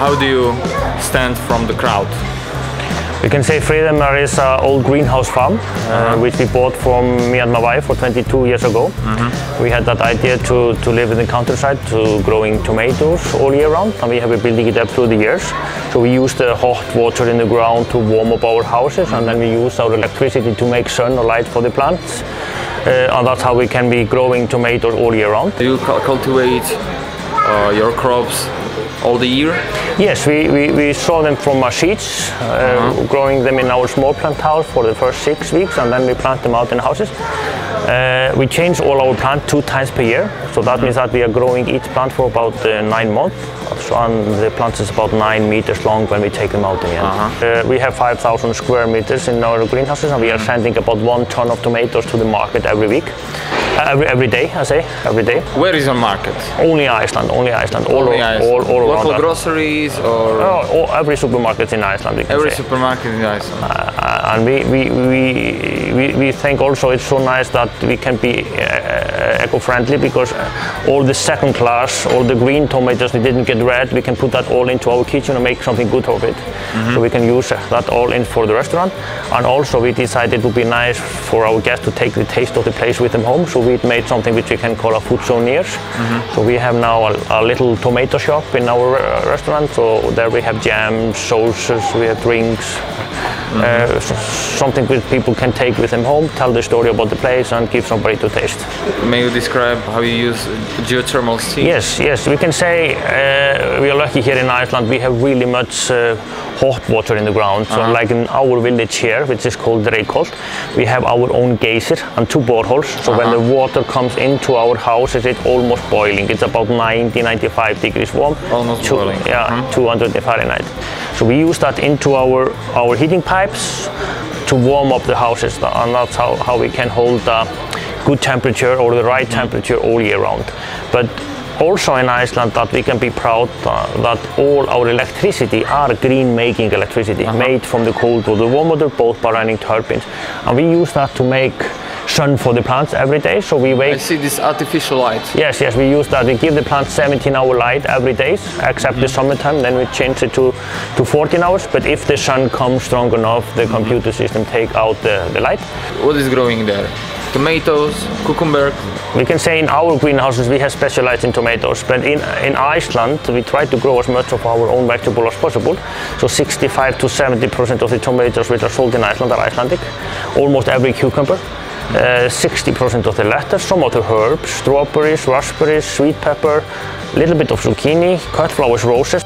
how do you stand from the crowd? We can say freedom. There is an old greenhouse farm which we bought from me and my wife for 22 years ago. We had that idea to live in the countryside, to growing tomatoes all year round, and we have been building it up through the years. So we use the hot water in the ground to warm up our houses, and then we use our electricity to make sun or light for the plants. And that's how we can be growing tomatoes all year round. Do you cultivate your crops all the year? Yes, we sow them from our seeds, growing them in our small plant house for the first 6 weeks, and then we plant them out in houses. We change all our plants 2 times per year, so that means that we are growing each plant for about 9 months. So, and the plant is about 9 meters long when we take them out in the end. We have 5,000 square meters in our greenhouses, and we are sending about 1 ton of tomatoes to the market every week. Every day, I say, every day. Where is your market? Only Iceland, only Iceland. All local groceries or? Every supermarket in Iceland. Every supermarket in Iceland. And we think also it's so nice that we can be eco-friendly, because all the second class, all the green tomatoes we didn't get red, we can put that all into our kitchen and make something good of it. So we can use that all in for the restaurant. And also we decided it would be nice for our guests to take the taste of the place with them home. So we made something which we can call a food souvenirs. So we have now a little tomato shop in our restaurant. So there we have jams, sauces, we have drinks, something which people can take with them home, tell the story about the place, and give somebody to taste. May you describe how you use geothermal steam? Yes, we can say we are lucky here in Iceland. We have really much hot water in the ground. So like in our village here, which is called Reykholt, we have our own geyser and 2 boreholes. So when the water comes into our houses, it's almost boiling. It's about 90-95 degrees warm. Almost boiling. Yeah, 200 Fahrenheit. So we use that into our heating pipes to warm up the houses, and that's how we can hold a good temperature or the right temperature all year round. But also in Iceland, that we can be proud that all our electricity are green making electricity, made from the cold water, warm water, both by running turbines. And we use that to make sun for the plants every day. So we wait. I see this artificial light. Yes, we use that. We give the plants 17-hour light every day, except the summertime. Then we change it to 14 hours. But if the sun comes strong enough, the computer system take out the light. What is growing there? Tomatoes, cucumbers? We can say in our greenhouses we have specialized in tomatoes, but in Iceland we try to grow as much of our own vegetable as possible. So 65 to 70% of the tomatoes which are sold in Iceland are Icelandic. Almost every cucumber. 60% of the lettuce, some of the herbs, strawberries, raspberries, sweet pepper, a little bit of zucchini, cut flowers, roses.